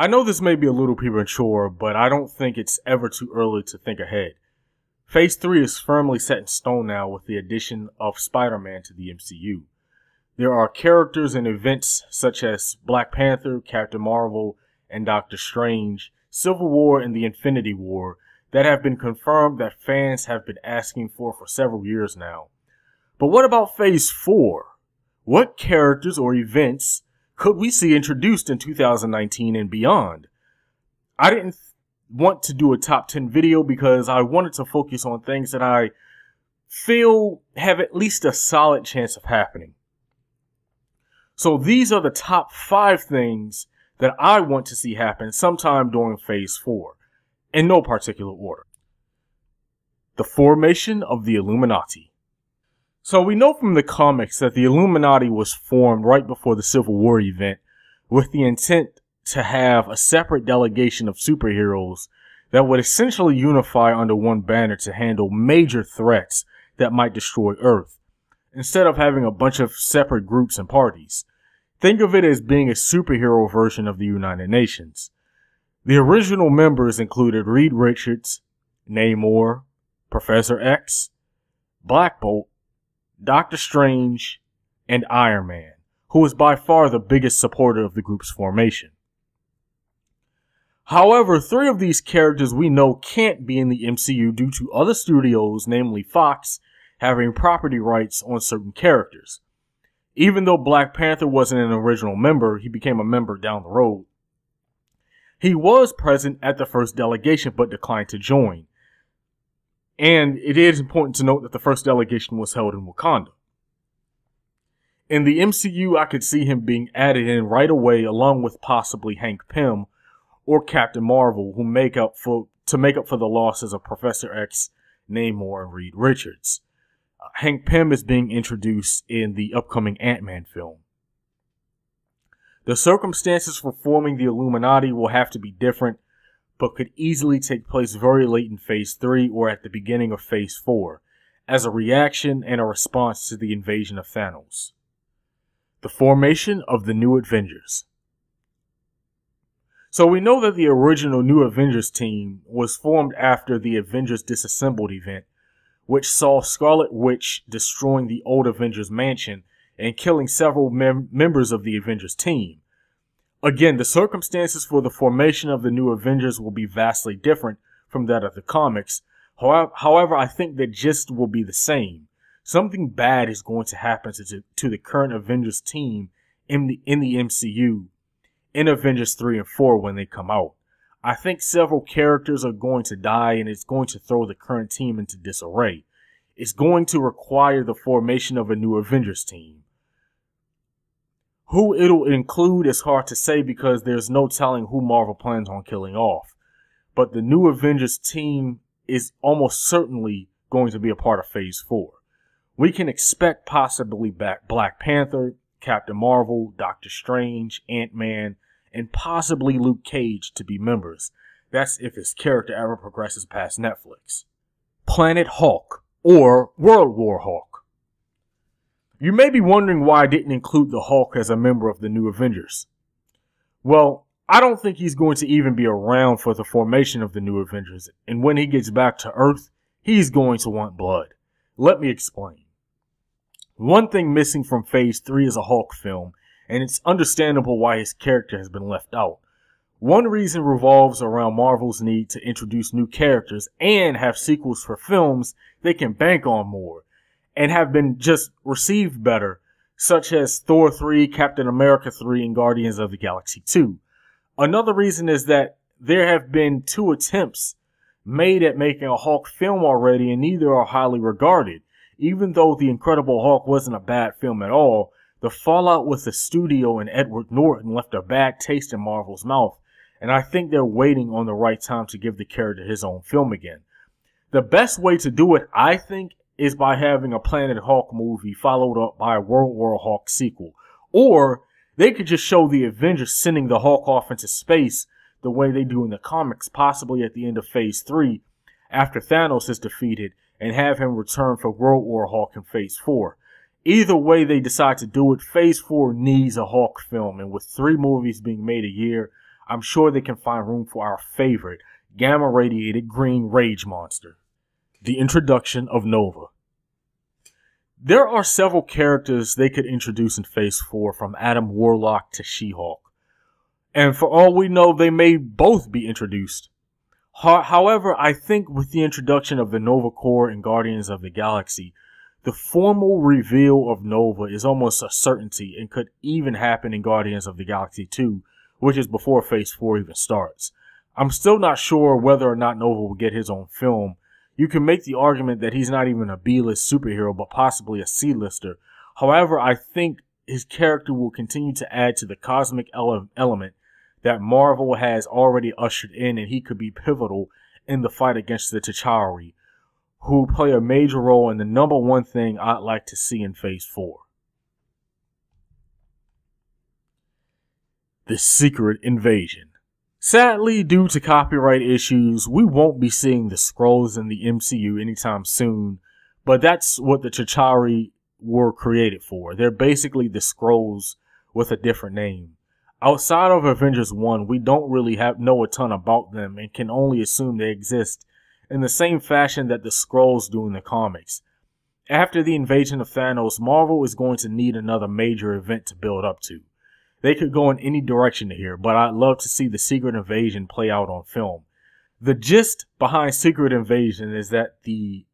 I know this may be a little premature, but I don't think it's ever too early to think ahead. Phase 3 is firmly set in stone now with the addition of Spider-Man to the MCU. There are characters and events such as Black Panther, Captain Marvel, and Doctor Strange, Civil War, and the Infinity War that have been confirmed that fans have been asking for several years now. But what about Phase 4? What characters or events could we see introduced in 2019 and beyond? I didn't want to do a top 10 video because I wanted to focus on things that I feel have at least a solid chance of happening. So these are the top 5 things that I want to see happen sometime during Phase 4, in no particular order. The formation of the Illuminati. So we know from the comics that the Illuminati was formed right before the Civil War event with the intent to have a separate delegation of superheroes that would essentially unify under one banner to handle major threats that might destroy Earth, instead of having a bunch of separate groups and parties. Think of it as being a superhero version of the United Nations. The original members included Reed Richards, Namor, Professor X, Black Bolt, Doctor Strange, and Iron Man, who is by far the biggest supporter of the group's formation. However, 3 of these characters we know can't be in the MCU due to other studios, namely Fox, having property rights on certain characters. Even though Black Panther wasn't an original member, he became a member down the road. He was present at the first delegation but declined to join. And it is important to note that the first delegation was held in Wakanda. In the MCU, I could see him being added in right away along with possibly Hank Pym or Captain Marvel, who make up for the losses of Professor X, Namor, and Reed Richards. Hank Pym is being introduced in the upcoming Ant-Man film. The circumstances for forming the Illuminati will have to be different, but could easily take place very late in Phase 3 or at the beginning of Phase 4, as a reaction and a response to the invasion of Thanos. The formation of the New Avengers. So we know that the original New Avengers team was formed after the Avengers Disassembled event, which saw Scarlet Witch destroying the old Avengers mansion and killing several members of the Avengers team. Again, the circumstances for the formation of the New Avengers will be vastly different from that of the comics. However, I think the gist will be the same. Something bad is going to happen to the current Avengers team in the MCU in Avengers 3 and 4 when they come out. I think several characters are going to die, and it's going to throw the current team into disarray. It's going to require the formation of a new Avengers team. Who it'll include is hard to say because there's no telling who Marvel plans on killing off. But the new Avengers team is almost certainly going to be a part of Phase 4. We can expect possibly Black Panther, Captain Marvel, Doctor Strange, Ant-Man, and possibly Luke Cage to be members. That's if his character ever progresses past Netflix. Planet Hulk, or World War Hulk. You may be wondering why I didn't include the Hulk as a member of the New Avengers. Well, I don't think he's going to even be around for the formation of the New Avengers, and when he gets back to Earth, he's going to want blood. Let me explain. One thing missing from Phase 3 is a Hulk film, and it's understandable why his character has been left out. One reason revolves around Marvel's need to introduce new characters and have sequels for films they can bank on more, and have been just received better, such as Thor 3, Captain America 3, and Guardians of the Galaxy 2. Another reason is that there have been 2 attempts made at making a Hulk film already, and neither are highly regarded. Even though The Incredible Hulk wasn't a bad film at all, the fallout with the studio and Edward Norton left a bad taste in Marvel's mouth, and I think they're waiting on the right time to give the character his own film again. The best way to do it, I think, is by having a Planet Hulk movie followed up by a World War Hulk sequel. Or they could just show the Avengers sending the Hulk off into space the way they do in the comics, possibly at the end of Phase 3 after Thanos is defeated, and have him return for World War Hulk in Phase 4. Either way they decide to do it, Phase 4 needs a Hulk film, and with 3 movies being made a year, I'm sure they can find room for our favorite gamma-radiated green rage monster. The introduction of Nova. There are several characters they could introduce in Phase 4, from Adam Warlock to She-Hulk. And for all we know, they may both be introduced. However, I think with the introduction of the Nova Corps in Guardians of the Galaxy, the formal reveal of Nova is almost a certainty and could even happen in Guardians of the Galaxy 2, which is before Phase 4 even starts. I'm still not sure whether or not Nova will get his own film. You can make the argument that he's not even a B-list superhero, but possibly a C-lister. However, I think his character will continue to add to the cosmic element that Marvel has already ushered in, and he could be pivotal in the fight against the T'Chari, who play a major role in the number one thing I'd like to see in Phase 4. The Secret Invasion. Sadly, due to copyright issues, we won't be seeing the Skrulls in the MCU anytime soon, but that's what the T'Chari were created for. They're basically the Skrulls with a different name. Outside of Avengers 1, we don't really know a ton about them and can only assume they exist in the same fashion that the Skrulls do in the comics. After the invasion of Thanos, Marvel is going to need another major event to build up to. They could go in any direction here, but I'd love to see the Secret Invasion play out on film. The gist behind Secret Invasion is that the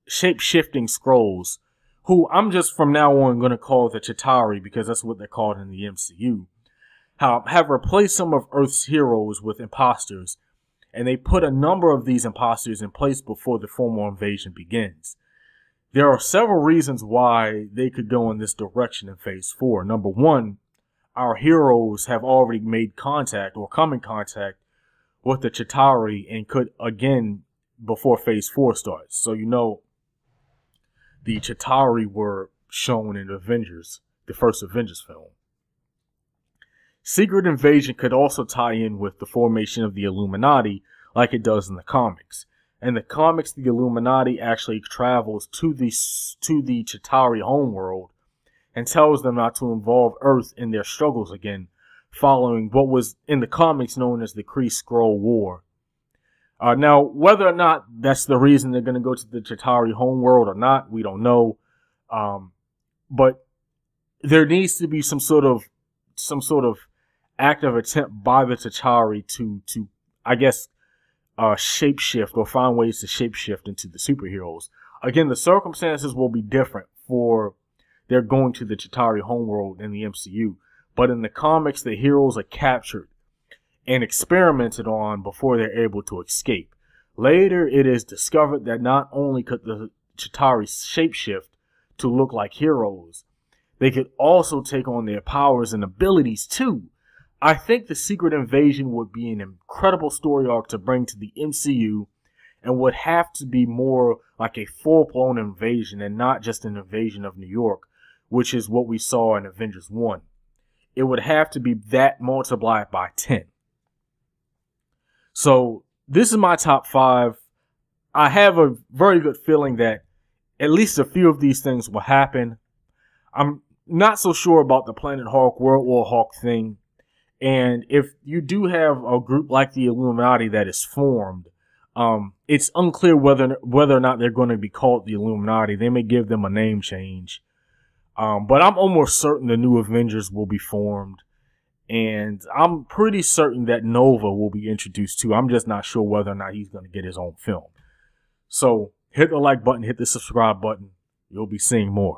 shape-shifting Skrulls, who I'm just from now on going to call the Chitauri because that's what they're called in the MCU, have replaced some of Earth's heroes with imposters, and they put a number of these imposters in place before the formal invasion begins. There are several reasons why they could go in this direction in Phase 4. Number one, our heroes have already made contact or come in contact with the Chitauri and could again before Phase 4 starts. So you know the Chitauri were shown in Avengers, the first Avengers film. Secret Invasion could also tie in with the formation of the Illuminati like it does in the comics. In the comics, the Illuminati actually travels to the Chitauri homeworld and tells them not to involve Earth in their struggles again, following what was in the comics known as the Kree-Skrull War. Now, whether or not that's the reason they're going to go to the Chitauri homeworld or not, we don't know. But there needs to be some sort of active attempt by the T'Chari to I guess, shapeshift or find ways to shapeshift into the superheroes. Again, the circumstances will be different for they're going to the Chitauri homeworld in the MCU. But in the comics, the heroes are captured and experimented on before they're able to escape. Later, it is discovered that not only could the Chitauri shapeshift to look like heroes, they could also take on their powers and abilities too. I think the Secret Invasion would be an incredible story arc to bring to the MCU and would have to be more like a full-blown invasion and not just an invasion of New York, which is what we saw in Avengers 1. It would have to be that multiplied by 10. So this is my top 5. I have a very good feeling that at least a few of these things will happen. I'm not so sure about the Planet Hulk, World War Hulk thing. And if you do have a group like the Illuminati that is formed, it's unclear whether or not they're going to be called the Illuminati. They may give them a name change. But I'm almost certain the new Avengers will be formed. And I'm pretty certain that Nova will be introduced too. I'm just not sure whether or not he's going to get his own film. So hit the like button, hit the subscribe button. You'll be seeing more.